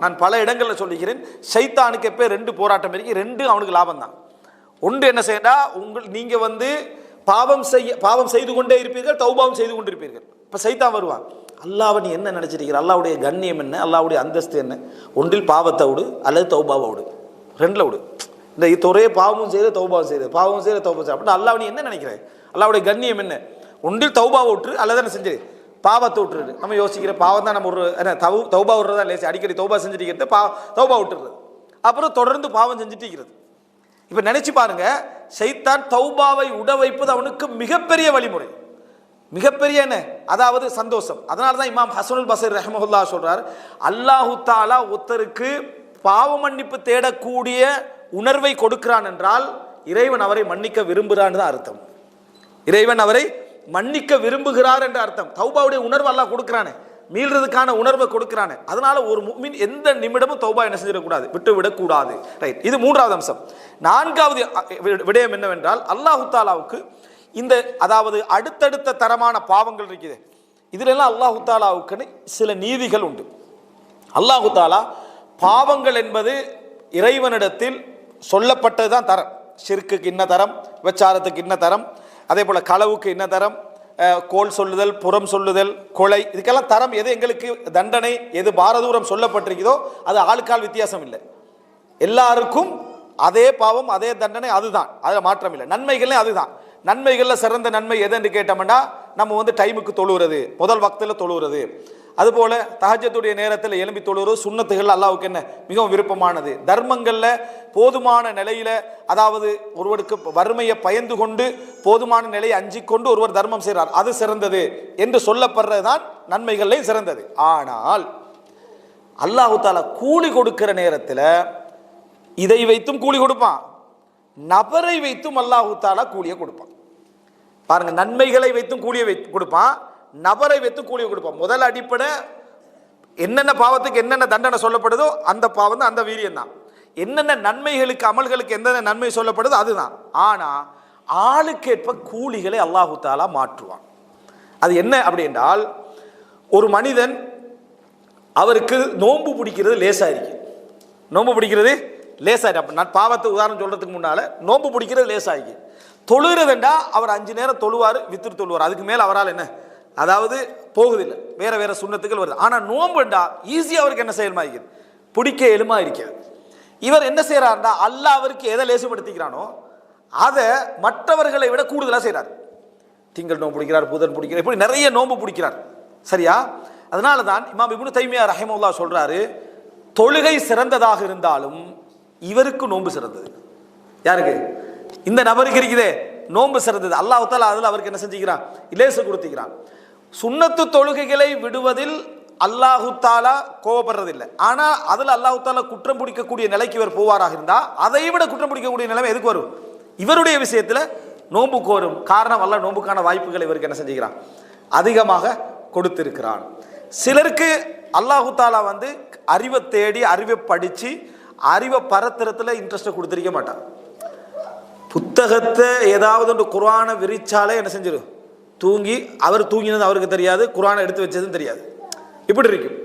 நான் பல இடங்களில் சொல்லிக்கிறேன், ஷைத்தானுக்கு எப்போ ரெண்டு போராட்டம் இருக்கு, ரெண்டு அவனுக்கு லாபம் தான். ஒன்று என்ன செய்யண்டா, நீங்கள் வந்து பாவம் செய்து கொண்டே இருப்பீர்கள், தௌபாவும் செய்து கொண்டு இருப்பீர்கள். இப்போ சைத்தான் வருவான், அல்லாஹ்வை நீ என்ன நினச்சிருக்கிற, அல்லாஹ்வுடைய கண்ணியம் என்ன, அல்லாஹ்வுடைய அந்தஸ்து என்ன, ஒன்றில் பாவத்தை விடு அல்லது தௌபாவை விடு, ரெண்டில் விடு. இந்த ஒரே பாவமும் செய்யுது தௌபாவும் செய்யுது, பாவமும் செய்யுது தௌபா செய்யுது அப்படின்னா அல்லாஹ் நீ என்ன நினைக்கிறேன், அல்லாஹ்வுடைய கண்ணியம் என்ன, ஒன்றில் தௌபாவை விட்டுரு அல்லது என்ன செஞ்சிரு பாவத்தை விட்டுருது. நம்ம யோசிக்கிற பாவம் தான் நம்ம ஒரு தௌபா விடுறதா லேசி, அடிக்கடி தௌபா செஞ்சுட்டு இருக்கிறது தௌபா விட்டுறது, அப்புறம் தொடர்ந்து பாவம் செஞ்சுட்டு இருக்கிறது. இப்போ நினைச்சு பாருங்க, ஷைத்தான் தௌபாவை உட வைப்பது அவனுக்கு மிகப்பெரிய வழிமுறை, மிகப்பெரிய என்ன, அதாவது சந்தோஷம். அதனால தான் இமாம் ஹசனுல் பஸ்ரி ரஹ்மத்துல்லாஹி சொல்றார், அல்லாஹு தஆலா ஒருத்தருக்கு பாவ மன்னிப்பு தேடக்கூடிய உணர்வை கொடுக்கிறான் என்றால் இறைவன் அவரை மன்னிக்க விரும்புகிறான்னு தான் அர்த்தம். இறைவன் அவரை மன்னிக்க விரும்புகிறார் என்ற அர்த்தம். தௌபாவுடைய உணர்வு அல்லாஹ் கொடுக்கிறானே, மீள்றதுக்கான உணர்வை கொடுக்கிறானே. அதனால ஒரு முஃமின் எந்த நிமிடமும் தௌபா என்ன செஞ்சிடக்கூடாது, விட்டு விடக்கூடாது. ரைட், இது மூன்றாவது அம்சம். நான்காவது விடயம் என்னவென்றால், அல்லாஹு தாலாவுக்கு இந்த அதாவது அடுத்தடுத்த தரமான பாவங்கள் இருக்குது, இதிலெல்லாம் அல்லாஹு தாலாவுக்குன்னு சில நீதிகள் உண்டு. அல்லாஹு தாலா பாவங்கள் என்பது இறைவனிடத்தில் சொல்லப்பட்டதுதான் தரம். ஷிர்க்குக்கு இன்ன தரம், விபச்சாரத்துக்கு இன்ன தரம், அதே போல களவுக்கு இன்ன தரம், கோல் சொல்லுதல், புறம் சொல்லுதல், கொலை, இதுக்கெல்லாம் தரம் எது, எங்களுக்கு தண்டனை எது பாரதூரம் சொல்லப்பட்டிருக்குதோ அது ஆளுக்கால் வித்தியாசம் இல்லை, எல்லாருக்கும் அதே பாவம் அதே தண்டனை அதுதான், அதில் மாற்றம் இல்லை. நன்மைகள்ல அதுதான். நன்மைகள்ல சிறந்த நன்மை எதுன்னு கேட்டோம்னா நம்ம வந்து டைமுக்கு தொழுகிறது, முதல் வக்தில் தொழுகிறது, அதுபோல தஹஜ்ஜுடைய நேரத்தில் எழும்பி தொழுகிறது சுன்னத்துகள் அல்லாஹ்வுக்கு என்ன மிகவும் விருப்பமானது. தர்மங்கள்ல போதுமான நிலையில, அதாவது ஒருவருக்கு வறுமையை பயந்து கொண்டு போதுமான நிலையை அஞ்சிக் கொண்டு ஒருவர் தர்மம் செய்கிறார், அது சிறந்தது என்று சொல்லப்படுறதுதான் நன்மைகள்லையும் சிறந்தது. ஆனால் அல்லாஹு தாலா கூலி கொடுக்கிற நேரத்தில் இதை வைத்தும் கூலி கொடுப்பான், நபரை வைத்தும் அல்லாஹு தாலா கூலியை கொடுப்பான். பாருங்க, நன்மைகளை வைத்தும் கூலியை கொடுப்பான், நபரை வைத்து கூலியை கொடுப்பான். முதல் அடிப்படை என்னென்ன பாவத்துக்கு என்னென்ன தண்டனை சொல்லப்படுதோ அந்த பாவம் தான், அந்த வீரியம் தான். என்னென்ன நன்மைகளுக்கு அமல்களுக்கு எந்தெந்த நன்மை சொல்லப்படுதோ அதுதான். ஆனா ஆளுக்கேற்ப கூலிகளை அல்லாஹு தாலா மாற்றுவான். அது என்ன அப்படி என்றால், ஒரு மனிதன் அவருக்கு நோன்பு பிடிக்கிறது லேசாயிருக்கு, நோன்பு பிடிக்கிறது லேசாயிருக்கு. நான் பாவத்தை உதாரணம் சொல்றதுக்கு முன்னால நோன்பு பிடிக்கிறது லேசாயிருக்கு. தொழுகிறதுண்டா அவர் 5 நேரம் தொழுவார், வித்திரு தொழுவார், அதுக்கு மேல அவரால் என்ன அதாவது போகுதில்லை, வேற வேற சுண்ணத்துக்கள் வருது. ஆனா நோன்புண்டா ஈஸியா அவருக்கு என்ன செயல்மா இருக்குது, பிடிக்க எலுமா இருக்கிறது. இவர் என்ன செய்யறாருண்டா, அல்லாஹ் அவருக்கு எதை லேசுபடுத்திக்கிறானோ அதை மற்றவர்களை விட கூடுதலா செய்யறார். திங்கள் நோன்பு பிடிக்கிறார், புதன் பிடிக்கிறார், இப்படி நிறைய நோன்பு பிடிக்கிறார். சரியா? அதனால தான் இமாம் இப்னு தைமியா ரஹிமஹுல்லாஹ் சொல்றாரு, தொழுகை சிறந்ததாக இருந்தாலும் இவருக்கு நோன்பு சிறந்தது. யாருக்கு? இந்த நபருக்கு இருக்குதே நோன்பு சிறந்தது. அல்லாஹ் தஆலா அதுல அவருக்கு என்ன செஞ்சுக்கிறான், லேசு கொடுத்துக்கிறான். சுன்னத்து தொழுகைகளை விடுவதில் அல்லாஹு தாலா கோபப்படுறதில்லை. ஆனா அதுல அல்லாஹு தாலா குற்றம் பிடிக்கக்கூடிய நிலைக்கு இவர் போவாராக இருந்தா அதை விட குற்றம் பிடிக்கக்கூடிய நிலைமை எதுக்கு வரும், இவருடைய விஷயத்துல நோன்புக்கு வரும். காரணம், அல்லாஹ் நோன்புக்கான வாய்ப்புகளை இவருக்கு என்ன செஞ்சுக்கிறான், அதிகமாக கொடுத்திருக்கிறான். சிலருக்கு அல்லாஹு தாலா வந்து அறிவை தேடி அறிவை படிச்சு அறிவை பரத்துறதுல இன்ட்ரெஸ்ட் கொடுத்திருக்க மாட்டான். புத்தகத்தை ஏதாவது ஒன்று குர்ஆனை விரிச்சாலே என்ன செஞ்சிடும், தூங்கி அவர் தூங்கினது அவருக்கு தெரியாது, குர்ஆனை எடுத்து வச்சதும் தெரியாது, இப்படி இருக்கும்.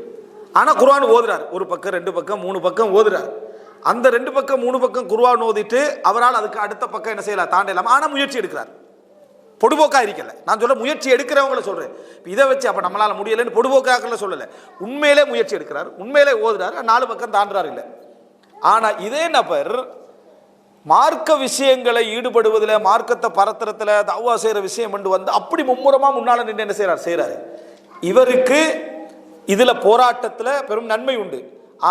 ஆனால் குர்ஆன் ஓதுறார், ஒரு பக்கம் 2 பக்கம் 3 பக்கம் ஓதுறார். அந்த 2 பக்கம் 3 பக்கம் குர்ஆன் ஓதிட்டு அவரால் அதுக்கு அடுத்த பக்கம் என்ன செய்யலாம், தாண்டலாம். ஆனால் முயற்சி எடுக்கிறார், பொடுபோக்கா இருக்கல. நான் சொல்ல முயற்சி எடுக்கிறவங்கள சொல்றேன். இதை வச்சு அப்ப நம்மளால முடியலன்னு பொடுபோக்காக்கல சொல்லல, உண்மையிலே முயற்சி எடுக்கிறார், உண்மையிலே ஓதுறாரு, 4 பக்கம் தாண்டுறாரு இல்லை. ஆனா இதே நபர் மார்க்க விஷயங்களை ஈடுபடுவதில், மார்க்கத்தை பரத்துறதுல, தவ்வா செய்யற விஷயம் கொண்டு வந்து அப்படி மும்முரமா முன்னால நின்று என்ன செய்யறாரு. இவருக்கு இதுல போராட்டத்துல பெரும் நன்மை உண்டு.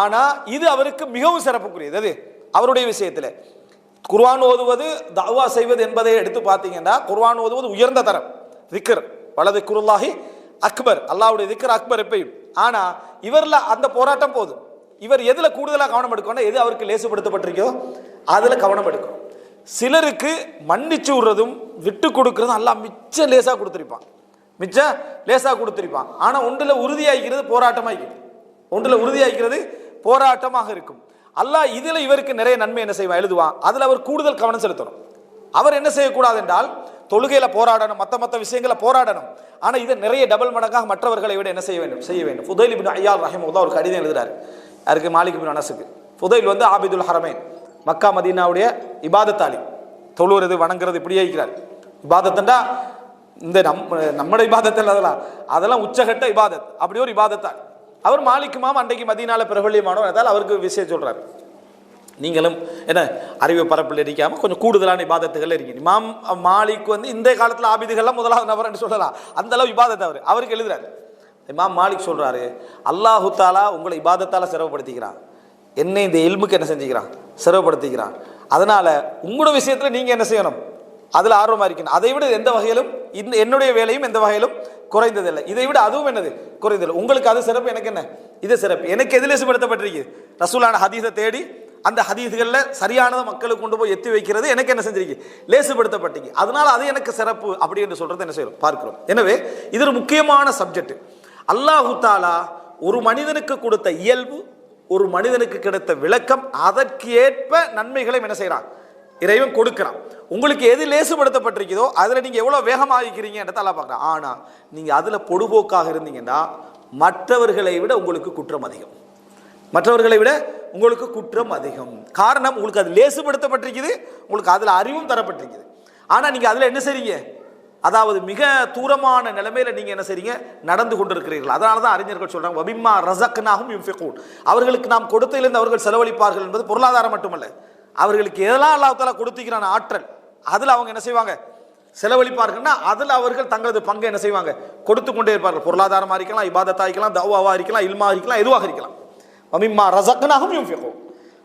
ஆனா இது அவருக்கு மிகவும் சிறப்புக்குரியது. அது அவருடைய விஷயத்துல குர்ஆன் ஓதுவது, தவ்வா செய்வது என்பதை எடுத்து பார்த்தீங்கன்னா, குர்ஆன் ஓதுவது உயர்ந்த தரம், திக்ர் வலது குருல்லாஹி அக்பர், அல்லாஹ்வுடைய திக்ர் அக்பர் எப்பயும். ஆனா இவர்ல அந்த போராட்டம் போதும். இவர் எதுல கூடுதலாக கவனம் எடுக்கணும், எது அவருக்கு லேசுபடுத்தப்பட்டிருக்கோ அதுல கவனம் எடுக்கணும். சிலருக்கு மன்னிச்சு விடுறதும் விட்டு கொடுக்கறதும் அல்லாஹ் மிச்ச லேசா கொடுத்திருப்பான், மிச்ச லேசா கொடுத்திருப்பான். ஆனா ஒன்றுல உறுதியாகிறது போராட்டமாக, ஒன்றுல உறுதியாகிறது போராட்டமாக இருக்கும். அல்லாஹ் இதுல இவருக்கு நிறைய நன்மை என்ன செய்வான், எழுதுவான். அதுல அவர் கூடுதல் கவனம் செலுத்தணும். அவர் என்ன செய்யக்கூடாது என்றால், தொழுகையில போராடணும், மற்ற விஷயங்களை போராடணும். ஆனா இதை நிறைய டபுள் மடங்காக மற்றவர்களை விட என்ன செய்ய வேண்டும், செய்ய வேண்டும். ஃபுதைல் இப்னு ஐயால் ரஹிமஹுல்லாஹ் ஒரு கடிதம் எழுதுறாரு, யாருக்கு? மாலிக் பின் அனஸுக்கு. ஃபுதைல் வந்து ஆபிதுல் ஹரமைன், மக்கா மதீனாவுடைய இபாதத்தாளி, தொழுகிறது வணங்குறது இப்படியே இருக்கிறார். இபாதத்தண்டா இந்த நம்மட இபாதத்தில் அதெல்லாம் உச்சகட்ட இபாதத், அப்படி ஒரு இபாதத்தால் அவர் மாலிக் இமாம் அன்றைக்கு மதீனால பிரபல்யமானவர். அதால் அவருக்கு விஷயம் சொல்றாரு, நீங்களும் என்ன அறிவு பரப்பில் இருக்காமல் கொஞ்சம் கூடுதலான இபாதத்துகள் இருக்கீங்க. இமாம் மாலிக் வந்து இந்த காலத்தில் ஆபிதுகள்லாம் முதலாவது நபர்னு சொல்லலாம், அந்த அளவு இபாதத்தை அவருக்கு எழுதுறாரு. இமாம் மாலிக் சொல்றாரு, அல்லாஹு தாலா உங்களை இபாதத்தால் சிரமப்படுத்திக்கிறான், என்னை இந்த இல்முக்கு என்ன செஞ்சுக்கிறான்? சிரமப்படுத்திக்கிறான். அதனால உங்களோட விஷயத்துல நீங்க என்ன செய்யணும்? அதுல ஆர்வமா இருக்கணும். அதை விட எந்த வகையிலும் என்னுடைய வேலையும் எந்த வகையிலும் குறைந்ததில்லை, இதை விட அதுவும் என்னது குறைந்ததில்லை. உங்களுக்கு அது சிறப்பு, எனக்கு என்ன இது சிறப்பு. எனக்கு எது லேசுபடுத்தப்பட்டிருக்கு? ரசூலான ஹதீஸை தேடி அந்த ஹதீஸ்களில் சரியானதை மக்களுக்கு கொண்டு போய் எத்தி வைக்கிறது எனக்கு என்ன செஞ்சிருக்கு? லேசுபடுத்தப்பட்டிருக்கு. அதனால அது எனக்கு சிறப்பு அப்படி என்று சொல்றது என்ன செய்யறோம் பார்க்கிறோம். எனவே இது ஒரு முக்கியமான சப்ஜெக்ட். அல்லாஹு தாலா ஒரு மனிதனுக்கு கொடுத்த இயல்பு, ஒரு மனிதனுக்கு கிடைத்த விளக்கம், அதற்கு ஏற்ப நன்மைகளை என்ன செய்யறான்? இறைவன் கொடுக்கிறான். உங்களுக்கு எது லேசுபடுத்தப்பட்டிருக்கிறதோ அதுல நீங்க எவ்வளவு வேகமாக இருக்கிறீங்கன்றத அல்லாஹ் பார்க்கறான். ஆனா நீங்க அதுல பொடுபோக்காக இருந்தீங்கன்னா மற்றவர்களை விட உங்களுக்கு குற்றம் அதிகம், மற்றவர்களை விட உங்களுக்கு குற்றம் அதிகம். காரணம், உங்களுக்கு அது லேசுபடுத்தப்பட்டிருக்குது, உங்களுக்கு அதுல அறிவும் தரப்பட்டிருக்குது. ஆனா நீங்க அதுல என்ன செய்றீங்க? அதாவது மிக தூரமான நிலைமையில நீங்க என்ன செய்றீங்க? நடந்து கொண்டிருக்கிறீர்கள். அதனால தான் அறிஞர்கள் சொல்றாங்க, வபிம்மா ரஸக்னாஹும் யுன்ஃபிகூன், அவர்களுக்கு நாம் கொடுத்ததிலிருந்து அவர்கள் செலவழிப்பார்கள் என்பது பொருளாதாரம் மட்டுமல்ல, அவர்களுக்கு எதெல்லாம் அல்லாஹ் தஆலா கொடுத்திருக்கிறான ஆற்றல், அதுல அவங்க என்ன செய்வாங்க? செலவழிப்பார்கள்னா அதுல அவர்கள் தங்களது பங்கை என்ன செய்வாங்க? கொடுத்து கொண்டே இருப்பார்கள். பொருளாதாரமா இருக்கலாம், இபாதத்தா இருக்கலாம், தஅவாவா இருக்கலாம், இல்மா இருக்கலாம், எதுவாக இருக்கலாம். வபிம்மா ரஸக்னாஹும் யுன்ஃபிகூன்,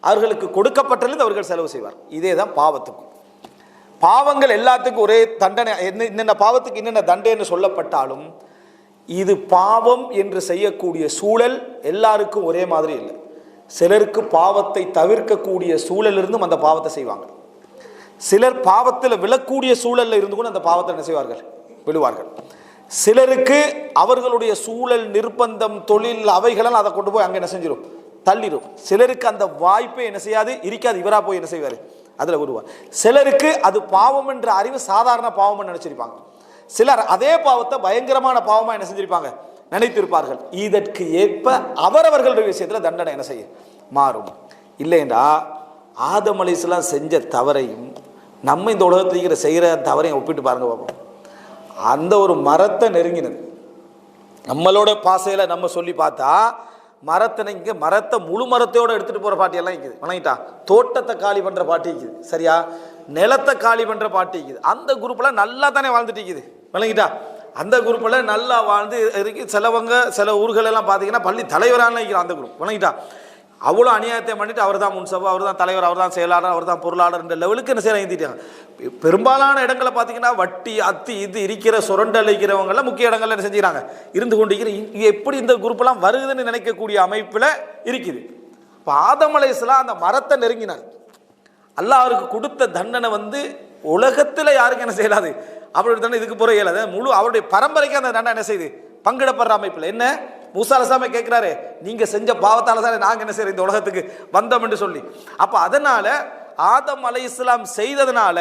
அவர்களுக்கு கொடுக்கப்பட்டதிலிருந்து அவர்கள் செலவு செய்வார். இதே தான் பாவத்துக்கும். பாவங்கள் எல்லாத்துக்கும் ஒரே தண்டனை, என்னென்ன பாவத்துக்கு என்னென்ன தண்டனை சொல்லப்பட்டாலும் இது பாவம் என்று செய்யக்கூடிய சூழல் எல்லாருக்கும் ஒரே மாதிரி இல்லை. சிலருக்கு பாவத்தை தவிர்க்கக்கூடிய சூழல் இருந்தும் அந்த பாவத்தை செய்வாங்க. சிலர் பாவத்தில் விழக்கூடிய சூழல்ல இருந்து கூட அந்த பாவத்தை என்ன செய்வார்கள்? விழுவார்கள். சிலருக்கு அவர்களுடைய சூழல், நிர்பந்தம், தொழில் அவைகளெல்லாம் அதை கொண்டு போய் அங்கே என்ன செஞ்சிடும்? தள்ளிடும். சிலருக்கு அந்த வாய்ப்பே என்ன செய்யாது, இருக்காது, இவரா போய் என்ன செய்வார்? அதுல வருவார். சிலருக்கு அது பாவம் என்ற அறிவு சாதாரண பாவம் நினைச்சிருப்பாங்க. சிலர் அதே பாவத்தை பயங்கரமான பாவமா என்ன செஞ்சிருப்பாங்க? நினைத்திருப்பார்கள். இதற்கு ஏற்ப அவரவர்களுடைய விஷயத்துல தண்டனை என்ன செய்ய மாறும். இல்லைண்டா ஆதம் அலைஹிஸ்ஸலாம் செஞ்ச தவறையும் நம்ம இந்த உலகத்துல செய்கிற தவறையும் ஒப்பிட்டு பாருங்க பார்ப்போம். அந்த ஒரு மரத்தை நெருங்கினது நம்மளோட பாசையில நம்ம சொல்லி பார்த்தா மரத்தை முழு மரத்தையோட எடுத்துட்டு போற பாட்டியெல்லாம் இருக்குது. வணங்கிட்டா தோட்டத்தை காலி பண்ற பாட்டி இருக்குது, சரியா? நிலத்தை காலி பண்ற பாட்டி இருக்குது. அந்த குரூப்ல நல்லா தானே வாழ்ந்துட்டு இருக்குது. வணங்கிட்டா அந்த குரூப்ல நல்லா வாழ்ந்து இருக்கு. சிலவங்க சில ஊர்கள் எல்லாம் பார்த்தீங்கன்னா பள்ளி தலைவரான இருக்கிற அந்த குரூப். வணங்கிட்டா அவ்வளோ அநியாயத்தை பண்ணிட்டு அவர் தான் முன்சபா, அவர் தான் தலைவர், அவர் தான் செயலாளர், அவர் தான் பொருளாளர் என்ற லெவலுக்கு என்ன செய்ய எழுதிட்டாங்க. பெரும்பாலான இடங்களை பார்த்தீங்கன்னா வட்டி அத்தி இது இருக்கிற சுரண்டல் இருக்கிறவங்கெல்லாம் முக்கிய இடங்கள்ல என்ன செஞ்சுக்கிறாங்க? இருந்து கொண்டிருக்கிற. எப்படி இந்த குரூப்பெல்லாம் வருதுன்னு நினைக்கக்கூடிய அமைப்பில் இருக்குது. இப்போ ஆதம் அலைஹிஸ்ஸலாம் அந்த மரத்தை நெருங்கினார். அல்லாஹ் அவருக்கு கொடுத்த தண்டனை உலகத்தில் யாருக்கும் என்ன செய்யலாது, அவருடைய தண்டனை இதுக்கு போற இயலாது. முழு அவருடைய பரம்பரைக்கு அந்த தண்டனை என்ன செய்யுது? பங்கிடப்படுற அமைப்பில். என்ன மூசா அலைஹிஸ்ஸலாம் கேட்கிறாரு, நீங்க செஞ்ச பாவத்தால தான் நாங்க என்ன செய்யறோம் இந்த உலகத்துக்கு வந்தோம் என்று சொல்லி. அப்ப அதனால ஆதம் அலைஹிஸ்ஸலாம் செய்ததுனால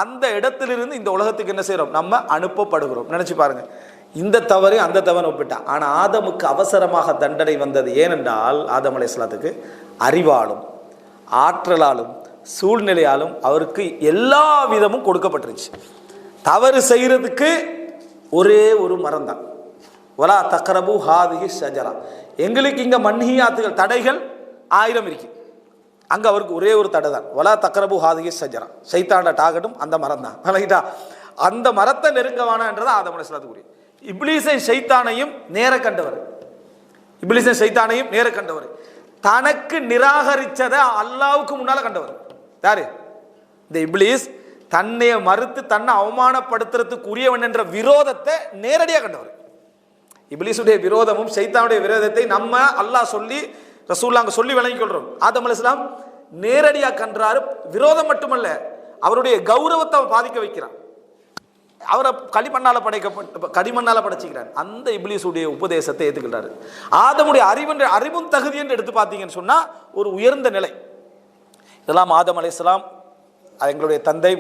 அந்த இடத்திலிருந்து இந்த உலகத்துக்கு என்ன செய்யறோம்? நம்ம அனுப்பப்படுகிறோம். நினைச்சு பாருங்க, இந்த தவறு அந்த தவறு ஒப்பிட்டா. ஆனா ஆதமுக்கு அவசரமாக தண்டனை வந்தது. ஏனென்றால் ஆதம் அலைஹிஸ்ஸலாத்துக்கு அறிவாலும் ஆற்றலாலும் சூழ்நிலையாலும் அவருக்கு எல்லா விதமும் கொடுக்கப்பட்டுருச்சு. தவறு செய்யறதுக்கு ஒரே ஒரு மரம் தான். வலா தக்ரபு ஹாதிஹி ஷஜரா, எங்களுக்கு இங்க மன்ஹியாத்துகள் தடைகள் 1000 இருக்கு, அங்க அவருக்கு ஒரே ஒரு தடை தான். வலா தக்ரபு ஹாதிஹி ஷஜரா, சைத்தாண்ட டாகட்டும் அந்த மரம் தான். அந்த மரத்தை நெருங்கவானன்றது ஆதம் அலைஹிஸ்ஸலாத்துக்குரிய. இப்லீஸை சைத்தானையும் நேர கண்டவர், இப்லீஸை சைத்தானையும் நேர கண்டவர். தனக்கு நிராகரிச்சதை அல்லாஹ்வுக்கு முன்னால கண்டவர் யாரு? இந்த இப்லீஸ் தன்னை மறுத்து தன்னை அவமானப்படுத்துறதுக்கு உரியவன் என்ற விரோதத்தை நேரடியாக கண்டவர். இப்லீஸுடைய விரோதமும் சைத்தானுடைய விரோதத்தை நம்ம அல்லாஹ் சொல்லி ரசூலுல்லாஹ் சொல்லி விளங்கிக் கொள்றோம். ஆதம் அலைஹிஸ்ஸலாம் நேரடியாக கன்றாரு. விரோதம் மட்டுமல்ல, அவருடைய கௌரவத்தை பாதிக்க வைக்கிறான். அவரை களிமண்ணால படைச்சுக்கிறார். அந்த இப்லீஸுடைய உபதேசத்தை ஏற்றுக்கிறாரு. ஆதமுடைய அறிவும் தகுதி என்று எடுத்து பார்த்தீங்கன்னு சொன்னா ஒரு உயர்ந்த நிலை. இதெல்லாம் ஆதம் அலைஹிஸ்ஸலாம் அது எங்களுடைய தந்தை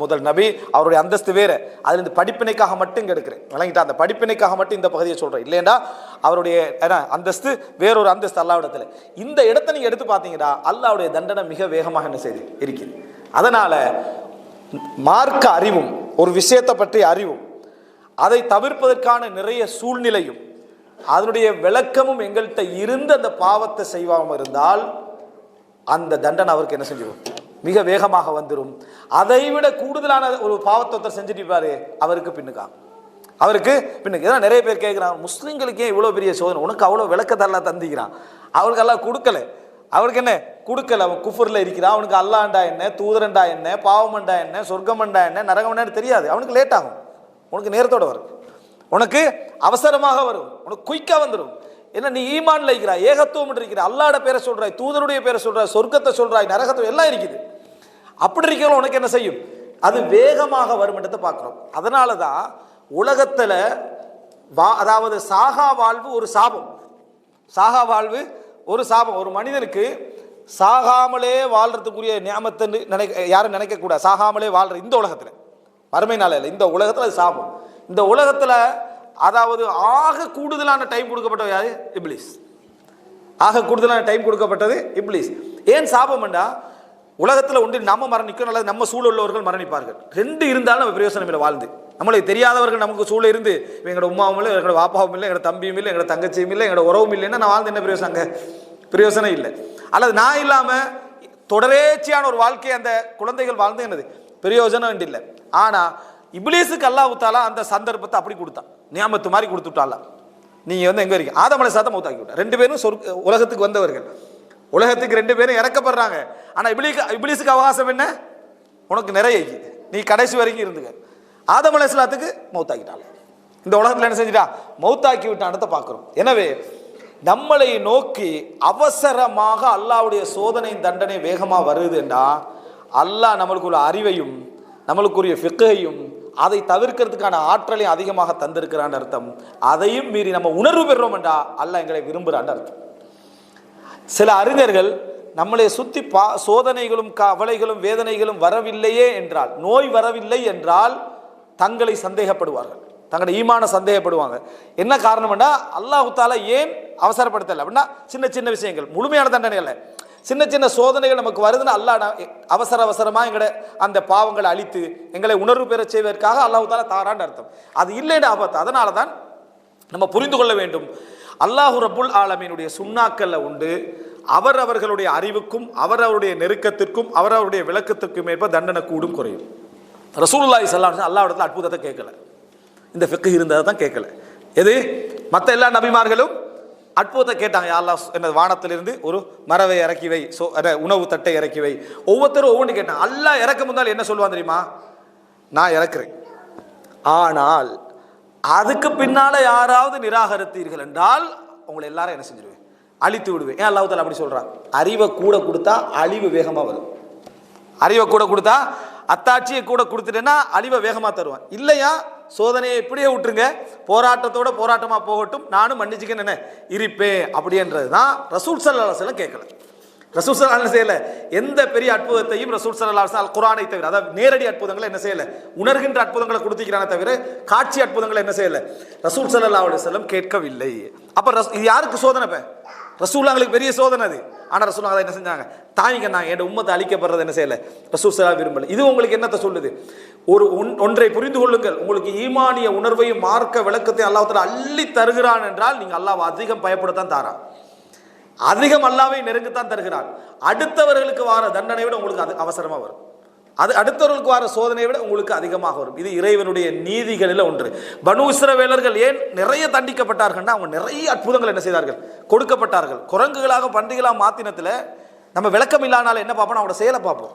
முதல் நபி, அவருடைய அந்தஸ்து வேற. அதுல இந்த படிப்பினைக்காக மட்டும் இங்க எடுக்கிறேன், விளங்கிட்டா? அந்த படிப்பினைக்காக மட்டும் இந்த பகுதியை சொல்றேன். இல்லையா அவருடைய அந்தஸ்து வேறொரு அந்தஸ்து அல்லாஹ்விடத்துல. இந்த இடத்தை நீங்க எடுத்து பார்த்தீங்கன்னா அல்லாஹ்வுடைய தண்டனை மிக வேகமாக என்ன செய்து இருக்குது. அதனால மார்க்க அறிவும் ஒரு விஷயத்தை பற்றி அறிவும் அதை தவிர்ப்பதற்கான நிறைய சூழ்நிலையும் அதனுடைய விளக்கமும் எங்கள்கிட்ட இருந்து அந்த பாவத்தை செய்வாமல் இருந்தால் அந்த தண்டனை அவருக்கு என்ன செஞ்சிடும், மிக வேகமாக வந்துடும். அதை விட கூடுதலான ஒரு பாவத்தை செஞ்சுட்டு அவருக்கு பின்னுக்கு ஏன்னா நிறைய பேர் கேட்குறாங்க, முஸ்லீம்களுக்கு ஏன் இவ்வளோ பெரிய சோதனை, உனக்கு அவ்வளோ விளக்கத்தெல்லாம் தந்திக்கிறான், அவருக்கு எல்லாம் கொடுக்கல, அவருக்கு என்ன கொடுக்கல, அவன் குஃபர்ல இருக்கிறான், அவனுக்கு அல்லாண்டா என்ன, தூதரண்டா என்ன, பாவமண்டா என்ன, சொர்க்கமண்டா என்ன, நரகமண்டான்னு தெரியாது, அவனுக்கு லேட் ஆகும், உனக்கு நேரத்தோட வரும், உனக்கு அவசரமாக வரும், உனக்கு குயிக்கா வந்துடும். ஏன்னா நீ ஈமான்ல இருக்கிறாய், ஏகத்துவம் இருக்கிற, அல்லாஹ்வுடைய பேரை சொல்றாய், தூதருடைய பேரை சொல்றாய், சொர்க்கத்தை சொல்றாய், நரகத்தை எல்லாம் இருக்குது. அப்படி இருக்கிற உனக்கு என்ன செய்யும், அது வேகமாக வரும் என்றதை பார்க்கிறோம். அதனால தான் உலகத்துல அதாவது சாகா வாழ்வு ஒரு சாபம், சாகா வாழ்வு ஒரு சாபம். ஒரு மனிதனுக்கு சாகாமலே வாழ்றதுக்குரிய நியமத்தை யாரும் நினைக்க கூடாது. சாகாமலே வாழ்ற இந்த உலகத்துல, மறுமை நாள் இல்லை, இந்த உலகத்துல அது சாபம். இந்த உலகத்துல அதாவது ஆக கூடுதலான டைம் கொடுக்கப்பட்டது யாரு? இப்லீஸ். ஆக கூடுதலான டைம் கொடுக்கப்பட்டது இப்லீஸ். ஏன் சாபம்டா, உலகத்துல ஒன்று நம்ம மரணிக்கும், அல்லது நம்ம சூழல் உள்ளவர்கள் மரணிப்பார்கள். ரெண்டு இருந்தாலும் நம்ம பிரயோசனம் இல்லை வாழ்ந்து. நம்மளுக்கு தெரியாதவர்கள் நமக்கு சூழல் இருந்து எங்களோட உமாவும் இல்லை, எங்களோட வாப்பாவும் இல்லை, எங்களோட தம்பியும் இல்லை, எங்களோட தங்கச்சியும் இல்லை, எங்களோட உறவும் இல்லைன்னா நான் வாழ்ந்து என்ன பிரயோசனம்? பிரயோசனம் இல்லை. அல்லது நான் இல்லாம தொடரேச்சியான ஒரு வாழ்க்கையை அந்த குழந்தைகள் வாழ்ந்து என்னது பிரயோஜனம் இல்லை. ஆனா இப்லீஸுக்கு அல்லாஹ் தஆலா அந்த சந்தர்ப்பத்தை அப்படி கொடுத்தான், நியாமத்து மாதிரி கொடுத்துட்டால. நீங்க எங்க இருக்கீங்க? ஆதம் அலைஹிஸ்ஸலாத்தை மௌத்தாக்கி விட்டார். ரெண்டு பேரும் உலகத்துக்கு வந்தவர்கள், உலகத்துக்கு ரெண்டு பேரும் இறக்கப்படுறாங்க. ஆனா இப்லீஸுக்கு அவகாசம் என்ன? உனக்கு நிறைய, நீ கடைசி வரைக்கும் இருந்துக்க. ஆதம் அலைஹிஸ்ஸலாத்துக்கு மௌத்தாக்கிட்டாங்க. இந்த உலகத்தில் என்ன செஞ்சிட்டா? மௌத்தாக்கி விட்டானத்தை பார்க்கிறோம். எனவே நம்மளை நோக்கி அவசரமாக அல்லாஹ்வுடைய சோதனை தண்டனை வேகமாக வருது என்றா அல்லாஹ் நம்மளுக்குள்ள அறிவையும் நம்மளுக்குரிய ஃபிக்ஹையும் அதை தவிர்க்கிறதுக்கான ஆற்றலையும் அதிகமாக தந்திருக்கிறான் அர்த்தம். அதையும் மீறி நம்ம உணர்வு பெறுறோம் என்றா அல்லாஹ் எங்களை விரும்புகிறான் அர்த்தம். சில அறிஞர்கள் நம்மளை சுத்தி சோதனைகளும் கவலைகளும் வேதனைகளும் வரவில்லையே என்றால், நோய் வரவில்லை என்றால் தங்களை சந்தேகப்படுவார்கள், தங்களுடைய ஈமான சந்தேகப்படுவாங்க. என்ன காரணம்னா அல்லாஹ் தஆலா ஏன் அவசரப்படுத்தலை அப்படின்னா, சின்ன சின்ன விஷயங்கள், முழுமையான தண்டனை அல்ல, சின்ன சின்ன சோதனைகள் நமக்கு வருதுன்னா அல்லாஹ் அவசரமா எங்களை அந்த பாவங்களை அழித்து எங்களை உணர்வு பெற செய்வதற்காக அல்லாஹ் தஆலா தாரான்னு அர்த்தம். அது இல்லைன்னு ஆபத்து. அதனால தான் நம்ம புரிந்து கொள்ள வேண்டும், அல்லாஹு ரப்புல் ஆலமீனுடைய சுன்னாக்கல்ல உண்டு, அவர்களுடைய அறிவுக்கும் அவருடைய நெருக்கத்திற்கும் அவருடைய விளக்கத்திற்கும் ஏற்ப தண்டனை கூடும் குறையும். ரசூலுல்லாஹி ஸல்லல்லாஹு அலைஹி வஸல்லம் அல்லாஹ்விடத்தில் அற்புதத்தை கேட்கல, இந்த ஃபிக்ஹ் இருந்ததை தான் கேட்கல. எது? மற்ற எல்லா நபிமார்களும் அற்புதத்தை கேட்டாங்க. யா அல்லாஹ் என்ன வானத்திலிருந்து ஒரு மரவை இறக்கி வை, உணவு தட்டை இறக்கி வை, ஒவ்வொருத்தரும் ஒவ்வொன்று கேட்டாங்க. அல்லாஹ் இறக்க முன்னால் என்ன சொல்லுவான் தெரியுமா? நான் இறக்குறேன், ஆனால் அதுக்கு பின்னால யாராவது நிராகரித்தீர்கள் என்றால் உங்களை எல்லாரும் என்ன செஞ்சிருவேன்? அழித்து விடுவேன். ஏன் அல்லாஹ் தஆலா அப்படி சொல்றான்? அறிவை கூட கொடுத்தா அழிவு வேகமா வரும். அறிவை கூட கொடுத்தா, அத்தாட்சியை கூட கொடுத்துட்டேன்னா அழிவை வேகமா தருவான். இல்லையா சோதனையை இப்படியே விட்டுருங்க, போராட்டத்தோட போராட்டமா போகட்டும், நானும் மன்னிச்சுக்கன்னு என்ன இருப்பேன் அப்படின்றது தான் ரசூல் ஸல்லல்லாஹு அலைஹி வஸல்லம் கேட்கல. ரசூல் ஸல்லல்லாஹு அலைஹி வஸல்லம் செய்யல எந்த பெரிய அற்புதத்தையும். ரசூல் ஸல்லல்லாஹு அலைஹி வஸல்லம் குர்ஆனை தவிர, அதாவது நேரடி அற்புதங்களை என்ன செய்யல, உணர்கின்ற அற்புதங்களை கொடுத்திருக்கிறானே தவிர காட்சி அற்புதங்களை என்ன செய்யல ரசூல் ஸல்லல்லாஹு அலைஹி வஸல்லம் கேட்கவில்லை. அப்ப இது யாருக்கு சோதனை? ரசூலுல்லாஹ்களுக்கு பெரிய சோதனை அது. ஆனா ரசூலுல்லாஹ் என்ன செஞ்சாங்க? தாய்ங்க, நான் என் உம்மத்தை அழிக்கப்படுறது என்ன செய்யல ரசூல் ஸல்லல்லாஹு விரும்பல. இது உங்களுக்கு என்னத்தை சொல்லுது? ஒன்றை புரிந்து கொள்ளுங்கள், உங்களுக்கு ஈமானிய உணர்வையும் மார்க்க விளக்கத்தை அல்லாஹ் தஆலா அள்ளி தருகிறான் என்றால் நீங்க அல்லாஹ்வை அதிகம் பயப்படத்தான் தாரான், அதிகம் அல்லாஹ்வை நெருங்கத்தான் தருகிறான். அடுத்தவர்களுக்கு வர தண்டனை விட உங்களுக்கு அது அவசரமா வரும், அது அடுத்தவர்களுக்கு வர சோதனையை விட உங்களுக்கு அதிகமாக வரும். இது இறைவனுடைய நீதிகளில் ஒன்று. பனு இஸ்ரவேலர்கள் ஏன் நிறைய தண்டிக்கப்பட்டார்கள்னா அவங்க நிறைய அற்புதங்கள் என்ன செய்தார்கள்? கொடுக்கப்பட்டார்கள். குரங்குகளாக பன்றிகளாக மாத்தினத்தில் நம்ம விளக்கம் இல்லாதனால என்ன பார்ப்போம்? அவனோட செயலை பார்ப்போம்.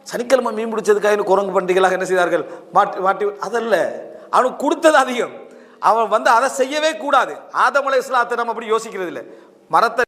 சனிக்கிழமை மீன் பிடிச்சதுக்காக குரங்கு பன்றிகளாக என்ன செய்தார்கள்? மாட்டி அதல்ல, அவனுக்கு கொடுத்தது அதிகம். அவன் அதை செய்யவே கூடாது. ஆதம் அலைஹிஸ்ஸலாத்தை நம்ம அப்படி யோசிக்கிறது இல்லை. மரத்தை